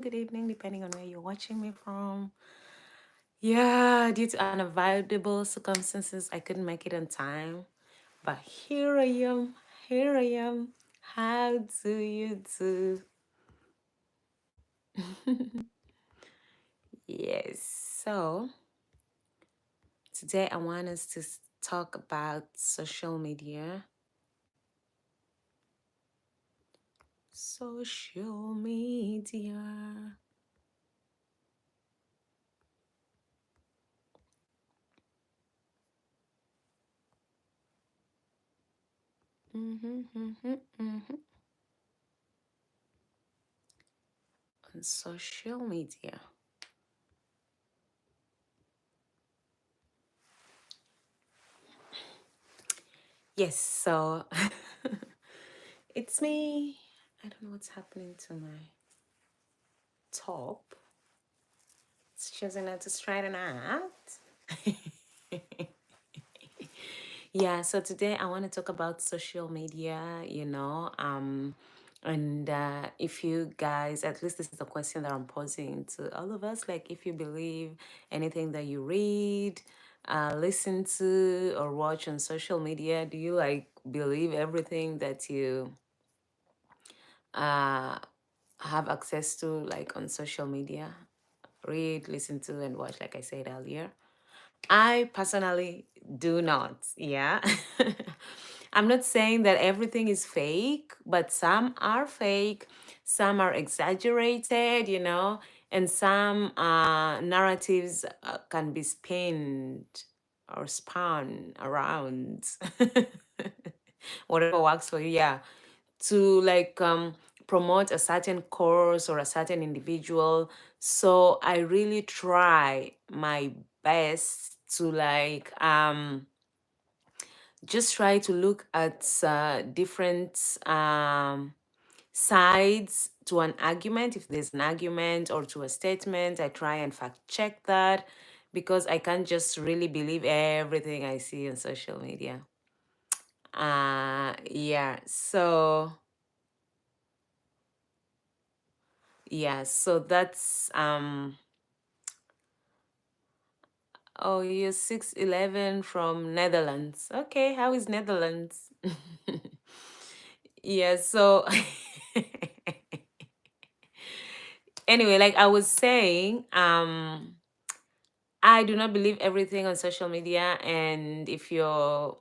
good evening, depending on where you're watching me from. Yeah, due to unavoidable circumstances, I couldn't make it on time. But here I am. Here I am. How do you do? Yes. So today I want us to talk about social media. Social media. On social media. Yes, so it's me. I don't know what's happening to my top. It's choosing not to straighten out. Yeah, so today I want to talk about social media, and if you guys, at least this is a question that I'm posing to all of us, like if you believe anything that you read, listen to, or watch on social media, do you like believe everything that you uh, have access to, like on social media? Read, listen to, and watch, like I said earlier. I personally do not. Yeah. I'm not saying that everything is fake, but some are fake, some are exaggerated, and some narratives can be spinned or spun around. Whatever works for you, yeah, to like promote a certain cause or a certain individual. So I really try my best to like just try to look at different sides to an argument. If there's an argument or to a statement, I try and fact check that, because I can't just really believe everything I see on social media. So that's oh, you're 6'11" from Netherlands. Okay, how is Netherlands? Yeah, so anyway, like I was saying, I do not believe everything on social media, and if you're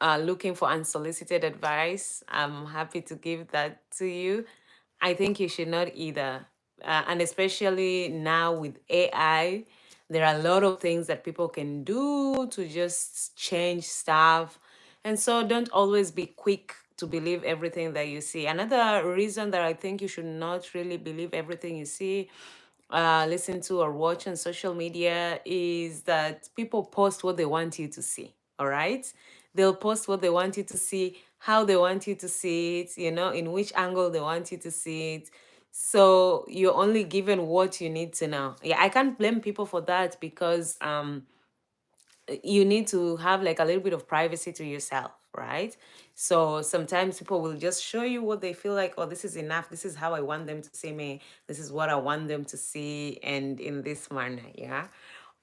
looking for unsolicited advice, I'm happy to give that to you. I think you should not either. And especially now with AI, there are a lot of things that people can do to just change stuff. And so don't always be quick to believe everything that you see. Another reason that I think you should not really believe everything you see, listen to, or watch on social media is that people post what they want you to see. All right. They'll post what they want you to see, how they want you to see it, in which angle they want you to see it. So you're only given what you need to know. Yeah, I can't blame people for that, because you need to have like a little bit of privacy to yourself, right? So sometimes people will just show you what they feel like, oh, this is enough, this is how I want them to see me, this is what I want them to see, and in this manner. Yeah.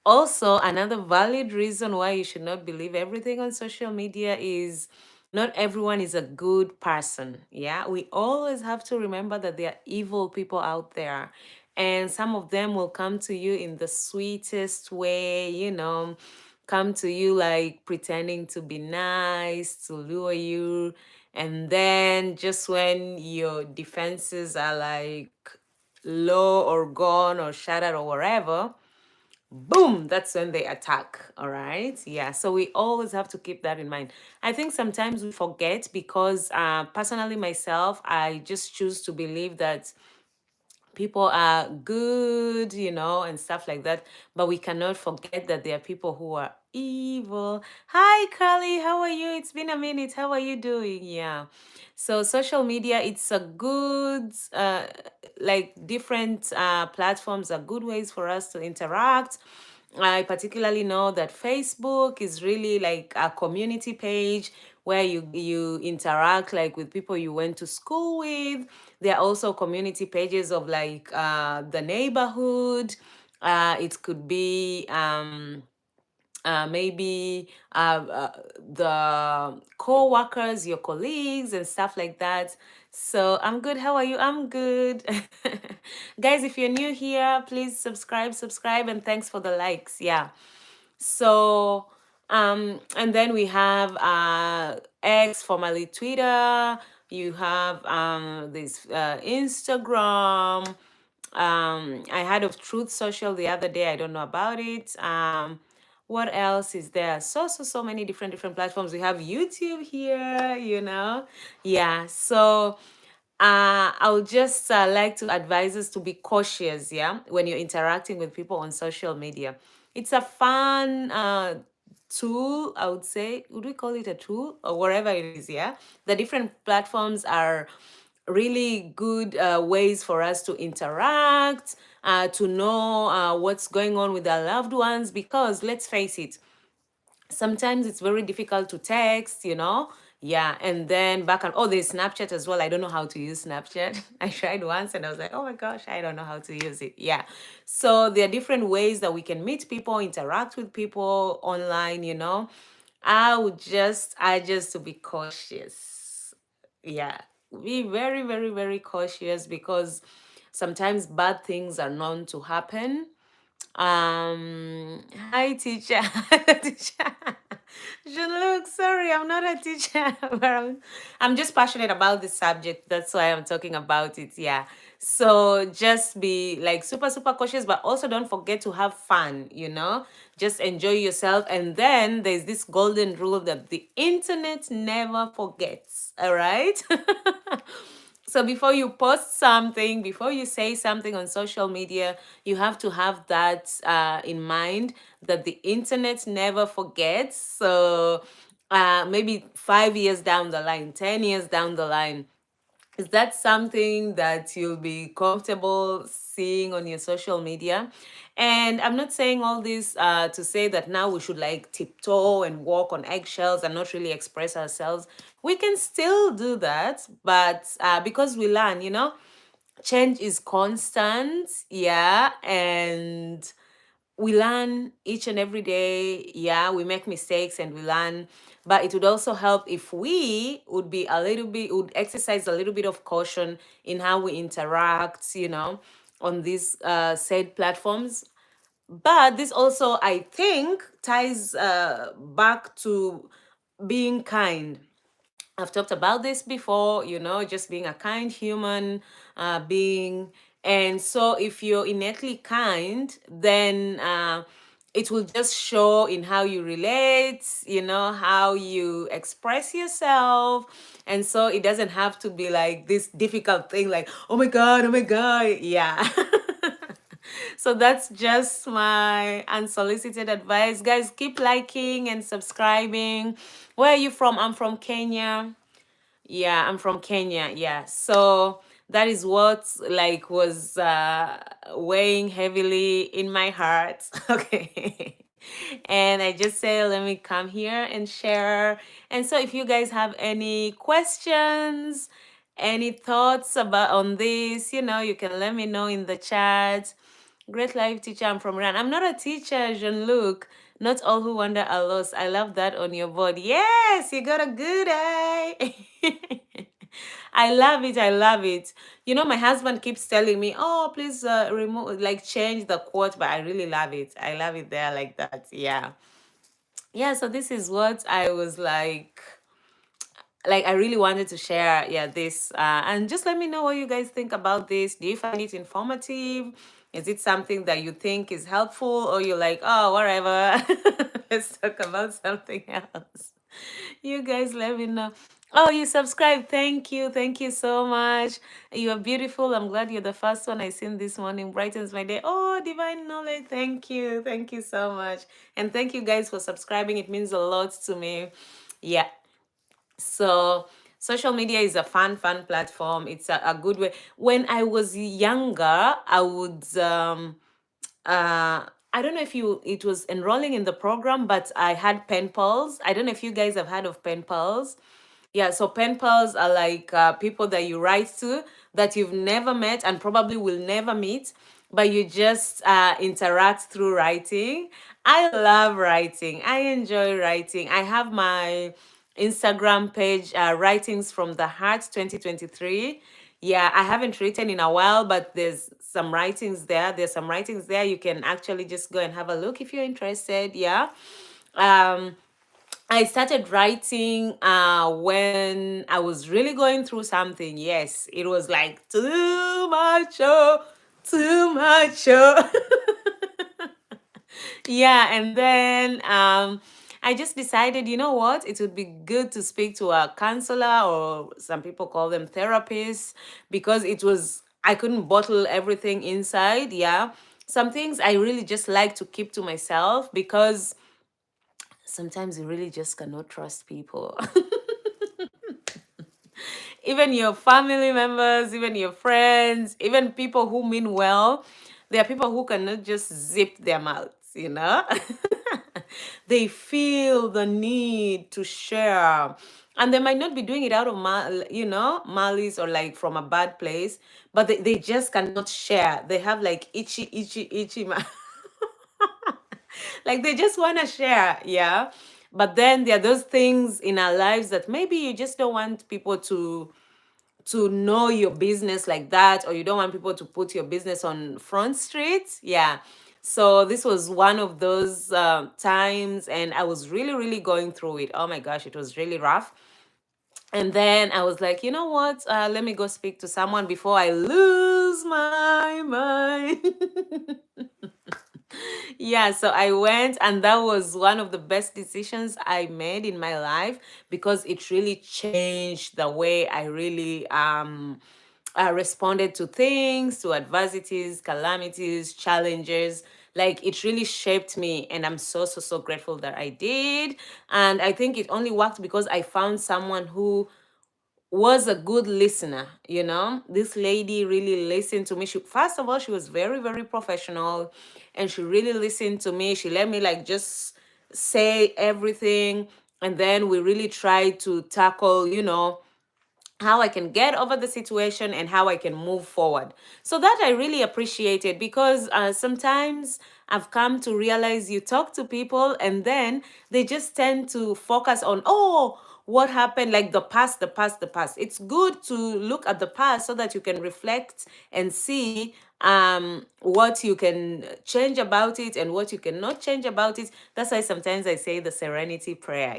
Also, another valid reason why you should not believe everything on social media is not everyone is a good person. Yeah, we always have to remember that there are evil people out there, and some of them will come to you in the sweetest way, come to you like pretending to be nice, to lure you. And then just when your defenses are like low or gone or shattered or whatever, boom, that's when they attack. All right. Yeah. So we always have to keep that in mind. I think sometimes we forget, because personally, myself, I just choose to believe that people are good, and stuff like that. But we cannot forget that there are people who are evil. Hi, Carly. How are you? It's been a minute. How are you doing? Yeah. So social media, it's a good, like different platforms are good ways for us to interact. I particularly know that Facebook is really like a community page where you interact like with people you went to school with. There are also community pages of like the neighborhood. It could be maybe the co-workers, your colleagues and stuff like that. So I'm good. How are you? I'm good. Guys, if you're new here, please subscribe, and thanks for the likes. Yeah. So and then we have X, formerly Twitter. You have this Instagram. I heard of Truth Social the other day. I don't know about it. What else is there? So many different platforms. We have YouTube here, Yeah. So I would just like to advise us to be cautious, yeah, when you're interacting with people on social media. It's a fun tool, I would say. Would we call it a tool or whatever it is? Yeah, the different platforms are really good ways for us to interact, to know what's going on with our loved ones, because let's face it, sometimes it's very difficult to text, Yeah, and then back on, oh, there's Snapchat as well. I don't know how to use Snapchat. I tried once and I was like, oh my gosh, I don't know how to use it. Yeah. So there are different ways that we can meet people, interact with people online. I just to be cautious. Yeah. Be very, very, very cautious, because sometimes bad things are known to happen. Hi, teacher. Teacher. Jean-Luc, sorry, I'm not a teacher, but I'm just passionate about this subject. That's why I'm talking about it. Yeah. So just be like super cautious, but also don't forget to have fun. Just enjoy yourself. And then there's this golden rule that the internet never forgets. All right. So before you post something, before you say something on social media, you have to have that in mind, that the internet never forgets. So maybe 5 years down the line, 10 years down the line, is that something that you'll be comfortable seeing on your social media? And I'm not saying all this to say that now we should like tiptoe and walk on eggshells and not really express ourselves. We can still do that, but because we learn, change is constant. Yeah. And we learn each and every day. Yeah, we make mistakes and we learn. But it would also help if we would exercise a little bit of caution in how we interact, on these said platforms. But this also, I think, ties back to being kind. I've talked about this before, just being a kind human being. And so if you're innately kind, then it will just show in how you relate, how you express yourself. And so it doesn't have to be like this difficult thing, like, oh my God, oh my God. Yeah. So that's just my unsolicited advice. Guys, keep liking and subscribing. Where are you from? I'm from Kenya. Yeah, I'm from Kenya. Yeah. So that is what like was weighing heavily in my heart. Okay. And I just say, let me come here and share. And so if you guys have any questions, any thoughts about on this, you can let me know in the chat. Great life teacher, I'm from Iran. I'm not a teacher, Jean-Luc. Not all who wander are lost. I love that on your board. Yes, you got a good eye. I love it. I love it. My husband keeps telling me, oh, please remove, like change the quote, but I really love it. I love it there like that. Yeah. Yeah. So this is what I was like I really wanted to share, yeah, this and just let me know what you guys think about this. Do you find it informative? Is it something that you think is helpful, or you're like, oh, whatever? Let's talk about something else. You guys let me know. Oh, you subscribe. Thank you so much. You are beautiful. I'm glad you're the first one I seen this morning. Brightens my day. Oh, divine knowledge. Thank you so much. And thank you guys for subscribing. It means a lot to me. Yeah. So social media is a fun platform. It's a good way. When I was younger, I would I don't know if it was enrolling in the program, but I had pen pals. I don't know if you guys have heard of pen pals. Yeah, so pen pals are like people that you write to that you've never met and probably will never meet, but you just interact through writing. I love writing. I enjoy writing. I have my Instagram page, Writings from the Heart 2023. Yeah, I haven't written in a while, but there's some writings there. There's some writings there. You can actually just go and have a look if you're interested. Yeah. Um, I started writing when I was really going through something. Yes, it was like too much, oh, too much. Oh. Yeah, and then I just decided, you know what? It would be good to speak to a counselor, or some people call them therapists, because I couldn't bottle everything inside. Yeah. Some things I really just like to keep to myself because sometimes you really just cannot trust people. Even your family members, even your friends, even people who mean well, there are people who cannot just zip their mouths, you know? They feel the need to share. And they might not be doing it out of, malice or like from a bad place, but they just cannot share. They have like itchy mouth. Like they just want to share, yeah. But then there are those things in our lives that maybe you just don't want people to know your business like that, or you don't want people to put your business on Front Street. Yeah. So this was one of those times, and I was really, really going through it. Oh my gosh, it was really rough. And then I was like, you know what? Let me go speak to someone before I lose my mind. Yeah, so I went, and that was one of the best decisions I made in my life because it really changed the way I really responded to things, to adversities, calamities, challenges. Like it really shaped me, and I'm so, so, so grateful that I did. And I think it only worked because I found someone who was a good listener. This lady really listened to me. First of all, she was very, very professional, and she really listened to me. She let me like just say everything, and then we really tried to tackle, how I can get over the situation and how I can move forward. So that I really appreciated, because sometimes I've come to realize you talk to people and then they just tend to focus on, oh, what happened, like the past, the past, the past. It's good to look at the past so that you can reflect and see what you can change about it and what you cannot change about it. That's why sometimes I say the serenity prayer.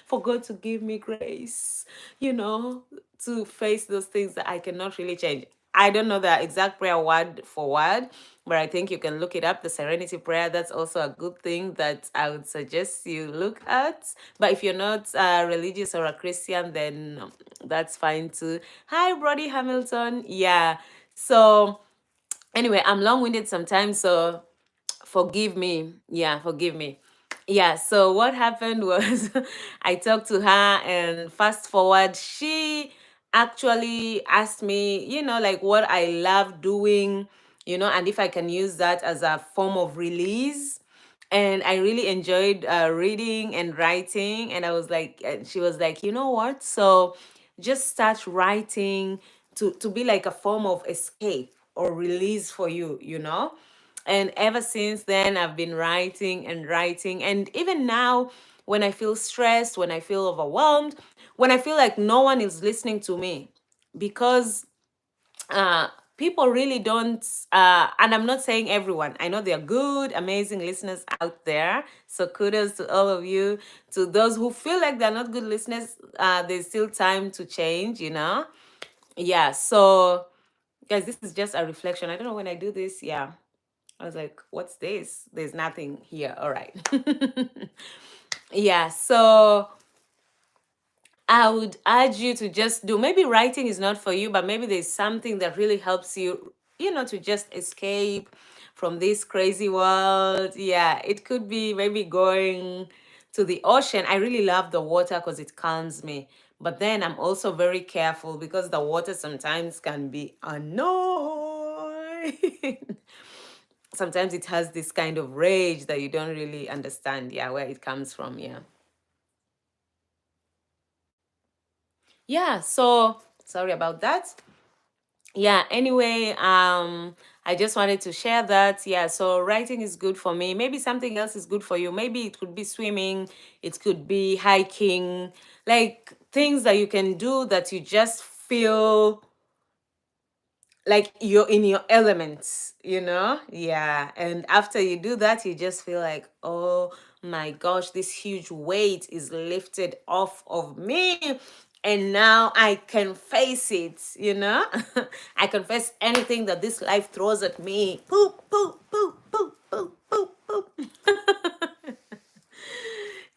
For God to give me grace, to face those things that I cannot really change. I don't know the exact prayer word for word, but I think you can look it up. The serenity prayer, that's also a good thing that I would suggest you look at. But if you're not religious or a Christian, then that's fine too. Hi, Brody Hamilton. Yeah. So, anyway, I'm long winded sometimes. So, forgive me. Yeah, forgive me. Yeah, so what happened was I talked to her, and fast forward, she actually asked me, like what I love doing, and if I can use that as a form of release. And I really enjoyed reading and writing. And she was like, you know what? So just start writing to be like a form of escape or release for you. And ever since then, I've been writing and writing. And even now, when I feel stressed, when I feel overwhelmed, when I feel like no one is listening to me, because uh, people really don't, and I'm not saying everyone, I know there are good, amazing listeners out there. So kudos to all of you. To those who feel like they're not good listeners, there's still time to change. Yeah, so guys, this is just a reflection. I don't know when I do this. Yeah. I was like, what's this? There's nothing here. All right. Yeah. So I would urge you to just do, maybe writing is not for you, but maybe there's something that really helps you, to just escape from this crazy world. Yeah. It could be maybe going to the ocean. I really love the water because it calms me. But then I'm also very careful because the water sometimes can be annoying. sometimes it has this kind of rage that you don't really understand, yeah, where it comes from, yeah. Yeah, so sorry about that. Yeah, anyway, I just wanted to share that. Yeah, so writing is good for me. Maybe something else is good for you. Maybe it could be swimming, it could be hiking, like things that you can do that you just feel like you're in your elements, you know? Yeah. And after you do that, you just feel like, oh my gosh, this huge weight is lifted off of me. And now I can face it, you know? I can face anything that this life throws at me. Poop, poop, poop, poop, poop, poop, poop.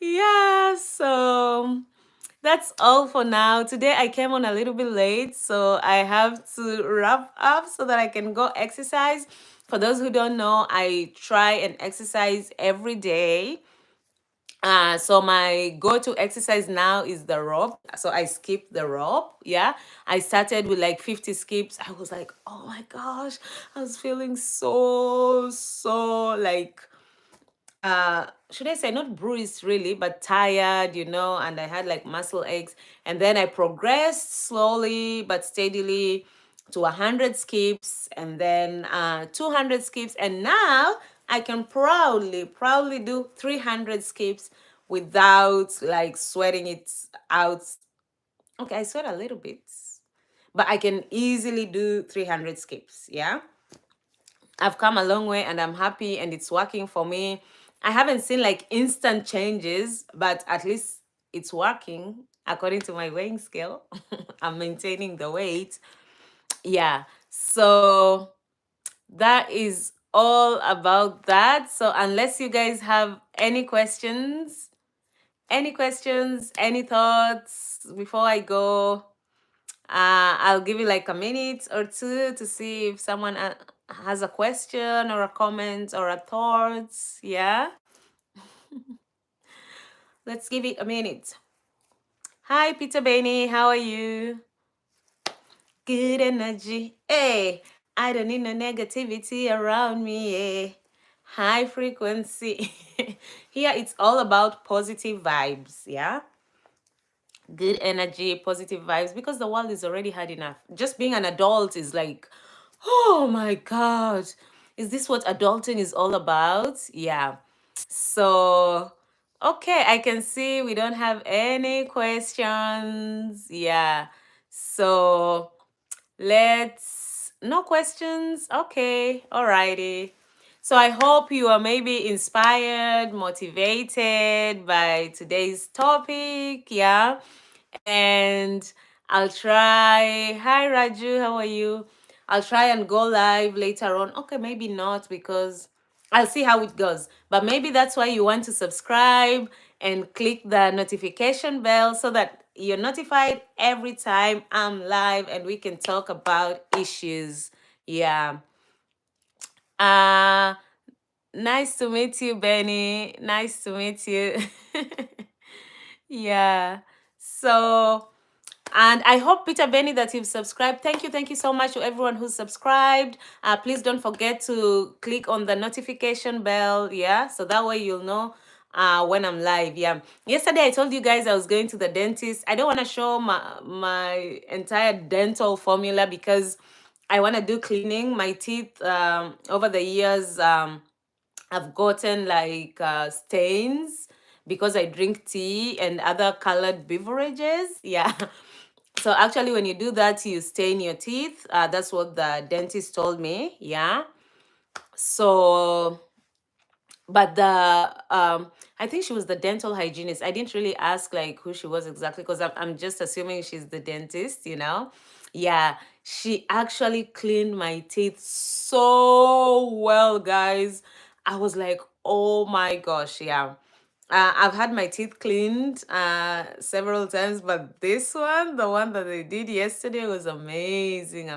Yeah, so that's all for now. Today I came on a little bit late, so I have to wrap up so that I can go exercise. For those who don't know, I try and exercise every day. So my go-to exercise now is the rope. So I skip the rope. Yeah. I started with like 50 skips. I was like, oh my gosh, I was feeling so like should I say not bruised really, but tired, you know, and I had like muscle aches. And then I progressed slowly but steadily to 100 skips, and then 200 skips, and now I can proudly do 300 skips without like sweating it out. Okay, I sweat a little bit, but I can easily do 300 skips. Yeah. I've come a long way and I'm happy and it's working for me. I haven't seen like instant changes, but at least it's working according to my weighing scale. I'm maintaining the weight. Yeah. So that is all about that. So unless you guys have any questions, any thoughts before I go, I'll give you like a minute or two to see if someone has a question or a comment or a thought. Yeah, let's give it a minute. Hi, Peter Bainey, how are you? Good energy. Hey, I don't need no negativity around me. Hey. High frequency. Here it's all about positive vibes. Yeah, good energy, positive vibes, because the world is already hard enough. Just being an adult is like, oh my God, is this what adulting is all about? Yeah. So, okay, I can see we don't have any questions. Yeah. So, no questions. Okay. Alrighty. So I hope you are maybe inspired, motivated by today's topic. Yeah. And I'll try. Hi, Raju. How are you? I'll try and go live later on. Okay, maybe not because I'll see how it goes. But maybe that's why you want to subscribe and click the notification bell so that you're notified every time I'm live and we can talk about issues. Yeah. Uh nice to meet you, Benny. Nice to meet you. Yeah. So, and I hope, Peter Benny, that you've subscribed. Thank you so much to everyone who's subscribed. Please don't forget to click on the notification bell. Yeah, so that way you'll know when I'm live. Yeah. Yesterday I told you guys I was going to the dentist. I don't want to show my entire dental formula because I want to do cleaning. My teeth over the years. I've gotten like stains because I drink tea and other colored beverages. Yeah. So actually, when you do that, you stain your teeth. That's what the dentist told me. Yeah. So, but I think she was the dental hygienist. I didn't really ask like who she was exactly because I'm just assuming she's the dentist, you know? Yeah. She actually cleaned my teeth so well, guys. I was like, oh my gosh, yeah. I've had my teeth cleaned several times, but this one, the one that they did yesterday, was amazing.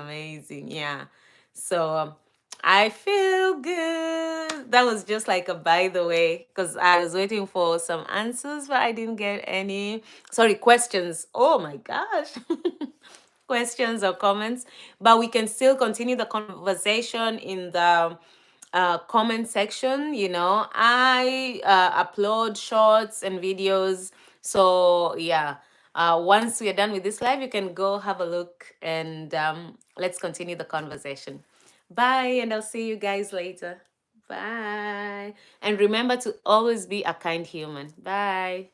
Yeah. So I feel good. That was just like a by the way, because I was waiting for some answers, but I didn't get any. Sorry, questions. Oh my gosh. Questions or comments. But we can still continue the conversation in the comment section. I upload shorts and videos. So yeah, once we're done with this live, you can go have a look, and let's continue the conversation. Bye, and I'll see you guys later. Bye. And remember to always be a kind human. Bye.